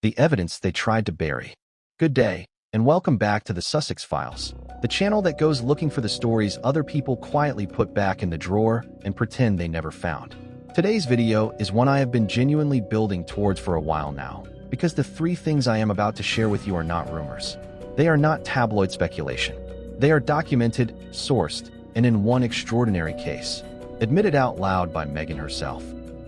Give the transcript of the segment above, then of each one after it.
The evidence they tried to bury. Good day, and welcome back to the Sussex Files, the channel that goes looking for the stories other people quietly put back in the drawer and pretend they never found. Today's video is one I have been genuinely building towards for a while now, because the three things I am about to share with you are not rumors. They are not tabloid speculation. They are documented, sourced, and in one extraordinary case, admitted out loud by Meghan herself.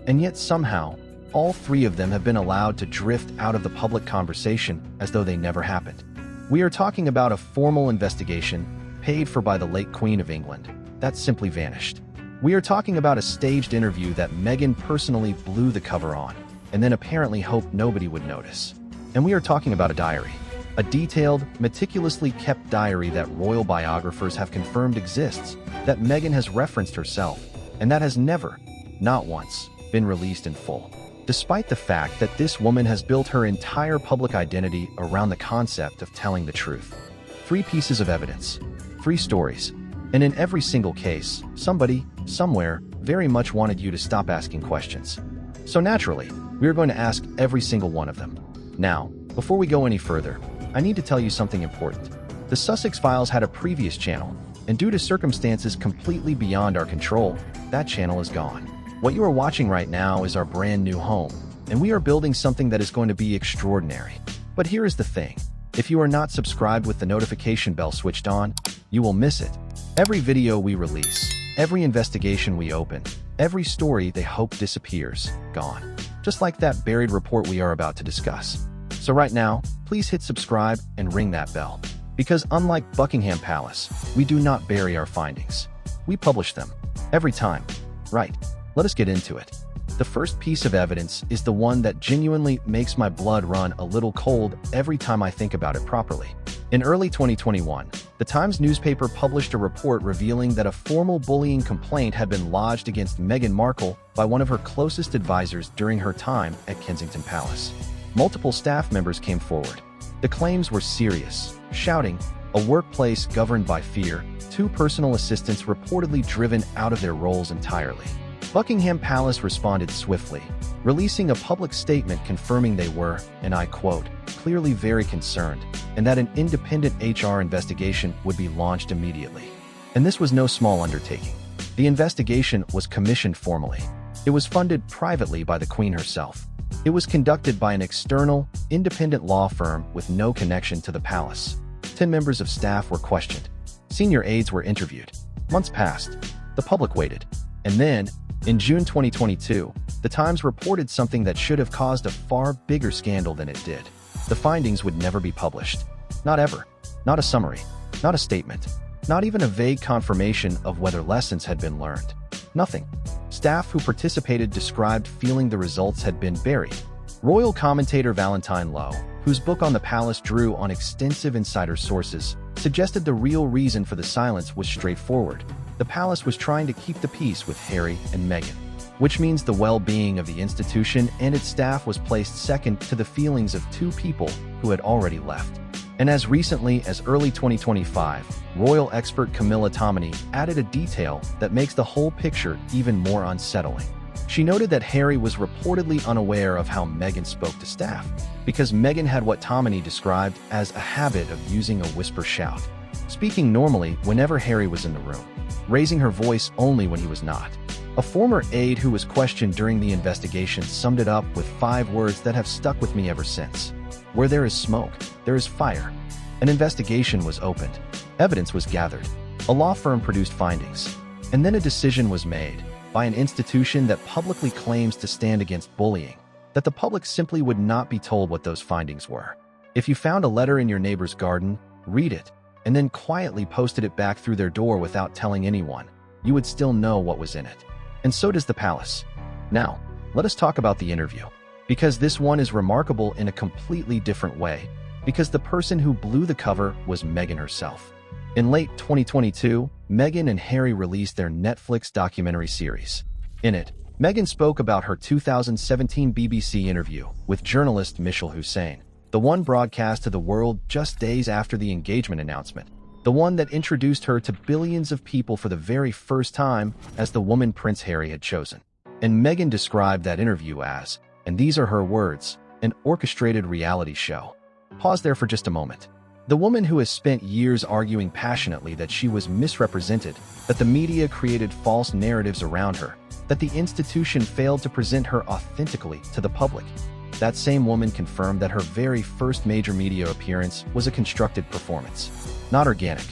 And yet somehow, all three of them have been allowed to drift out of the public conversation as though they never happened. We are talking about a formal investigation paid for by the late Queen of England that simply vanished. We are talking about a staged interview that Meghan personally blew the cover on and then apparently hoped nobody would notice. And we are talking about a diary. A detailed, meticulously kept diary that royal biographers have confirmed exists, that Meghan has referenced herself, and that has never, not once, been released in full. Despite the fact that this woman has built her entire public identity around the concept of telling the truth. 3 pieces of evidence, 3 stories, and in every single case, somebody, somewhere, very much wanted you to stop asking questions. So naturally, we are going to ask every single one of them. Now, before we go any further, I need to tell you something important. The Sussex Files had a previous channel, and due to circumstances completely beyond our control, that channel is gone. What you are watching right now is our brand new home, and we are building something that is going to be extraordinary. But here is the thing. If you are not subscribed with the notification bell switched on, you will miss it. Every video we release, every investigation we open, every story they hope disappears, gone. Just like that buried report we are about to discuss. So right now, please hit subscribe and ring that bell. Because unlike Buckingham Palace, we do not bury our findings. We publish them. Every time. Right. Let us get into it. The first piece of evidence is the one that genuinely makes my blood run a little cold every time I think about it properly. In early 2021, the Times newspaper published a report revealing that a formal bullying complaint had been lodged against Meghan Markle by one of her closest advisors during her time at Kensington Palace. Multiple staff members came forward. The claims were serious, shouting, a workplace governed by fear, 2 personal assistants reportedly driven out of their roles entirely. Buckingham Palace responded swiftly, releasing a public statement confirming they were, and I quote, clearly very concerned, and that an independent HR investigation would be launched immediately. And this was no small undertaking. The investigation was commissioned formally. It was funded privately by the Queen herself. It was conducted by an external, independent law firm with no connection to the palace. 10 members of staff were questioned. Senior aides were interviewed. Months passed. The public waited. And then, in June 2022, the Times reported something that should have caused a far bigger scandal than it did. The findings would never be published. Not ever. Not a summary. Not a statement. Not even a vague confirmation of whether lessons had been learned. Nothing. Staff who participated described feeling the results had been buried. Royal commentator Valentine Lowe, whose book on the palace drew on extensive insider sources, suggested the real reason for the silence was straightforward. The palace was trying to keep the peace with Harry and Meghan, which means the well-being of the institution and its staff was placed second to the feelings of 2 people who had already left. And as recently as early 2025, royal expert Camilla Tominey added a detail that makes the whole picture even more unsettling. She noted that Harry was reportedly unaware of how Meghan spoke to staff, because Meghan had what Tominey described as a habit of using a whisper shout, speaking normally whenever Harry was in the room, raising her voice only when he was not. A former aide who was questioned during the investigation summed it up with 5 words that have stuck with me ever since. Where there is smoke, there is fire. An investigation was opened. Evidence was gathered. A law firm produced findings. And then a decision was made, by an institution that publicly claims to stand against bullying, that the public simply would not be told what those findings were. If you found a letter in your neighbor's garden, read it, and then quietly posted it back through their door without telling anyone, you would still know what was in it. And so does the palace. Now, let us talk about the interview. Because this one is remarkable in a completely different way, because the person who blew the cover was Meghan herself. In late 2022, Meghan and Harry released their Netflix documentary series. In it, Meghan spoke about her 2017 BBC interview with journalist Michelle Hussein, the one broadcast to the world just days after the engagement announcement, the one that introduced her to billions of people for the very first time as the woman Prince Harry had chosen. And Meghan described that interview as, and these are her words, an orchestrated reality show. Pause there for just a moment. The woman who has spent years arguing passionately that she was misrepresented, that the media created false narratives around her, that the institution failed to present her authentically to the public. That same woman confirmed that her very first major media appearance was a constructed performance. Not organic,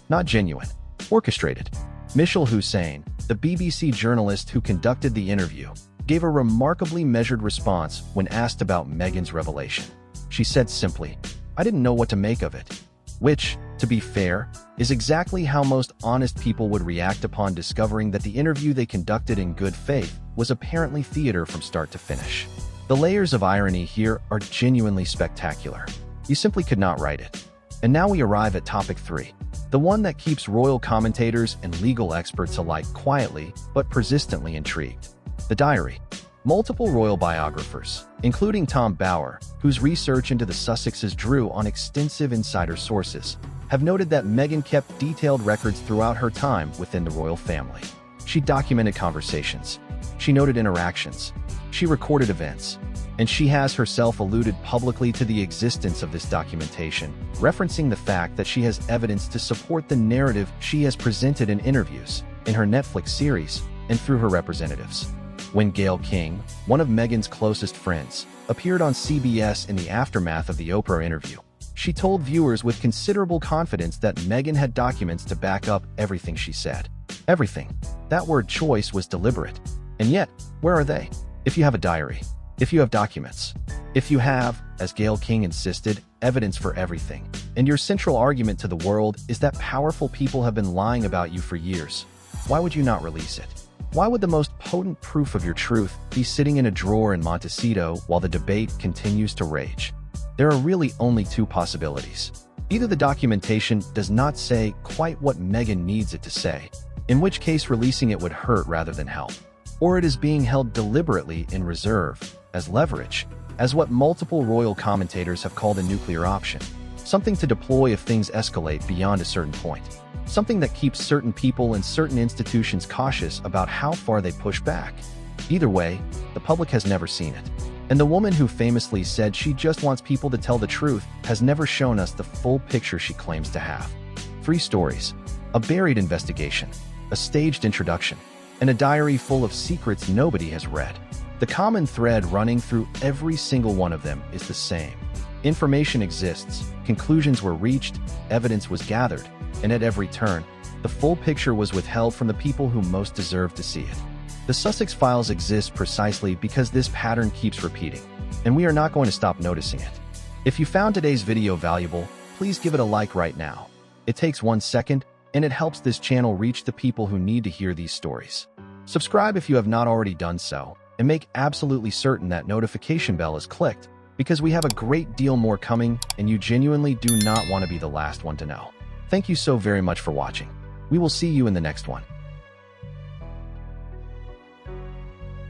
not genuine, orchestrated. Michelle Hussein, the BBC journalist who conducted the interview, gave a remarkably measured response when asked about Meghan's revelation. She said simply, "I didn't know what to make of it." Which, to be fair, is exactly how most honest people would react upon discovering that the interview they conducted in good faith was apparently theater from start to finish. The layers of irony here are genuinely spectacular. You simply could not write it. And now we arrive at topic 3, the one that keeps royal commentators and legal experts alike quietly but persistently intrigued. The diary. Multiple royal biographers, including Tom Bower, whose research into the Sussexes drew on extensive insider sources, have noted that Meghan kept detailed records throughout her time within the royal family. She documented conversations. She noted interactions. She recorded events. And she has herself alluded publicly to the existence of this documentation, referencing the fact that she has evidence to support the narrative she has presented in interviews, in her Netflix series, and through her representatives. When Gayle King, one of Meghan's closest friends, appeared on CBS in the aftermath of the Oprah interview, she told viewers with considerable confidence that Meghan had documents to back up everything she said. Everything. That word choice was deliberate. And yet, where are they? If you have a diary, if you have documents, if you have, as Gayle King insisted, evidence for everything, and your central argument to the world is that powerful people have been lying about you for years, why would you not release it? Why would the most potent proof of your truth be sitting in a drawer in Montecito while the debate continues to rage? There are really only two possibilities. Either the documentation does not say quite what Meghan needs it to say, in which case releasing it would hurt rather than help, or it is being held deliberately in reserve, as leverage, as what multiple royal commentators have called a nuclear option, something to deploy if things escalate beyond a certain point. Something that keeps certain people and certain institutions cautious about how far they push back. Either way, the public has never seen it. And the woman who famously said she just wants people to tell the truth has never shown us the full picture she claims to have. 3 stories, a buried investigation, a staged introduction, and a diary full of secrets nobody has read. The common thread running through every single one of them is the same. Information exists, conclusions were reached, evidence was gathered, and at every turn, the full picture was withheld from the people who most deserve to see it. The Sussex Files exist precisely because this pattern keeps repeating, and we are not going to stop noticing it. If you found today's video valuable, please give it a like right now. It takes 1 second, and it helps this channel reach the people who need to hear these stories. Subscribe if you have not already done so, and make absolutely certain that notification bell is clicked, because we have a great deal more coming, and you genuinely do not want to be the last one to know. Thank you so very much for watching. We will see you in the next one.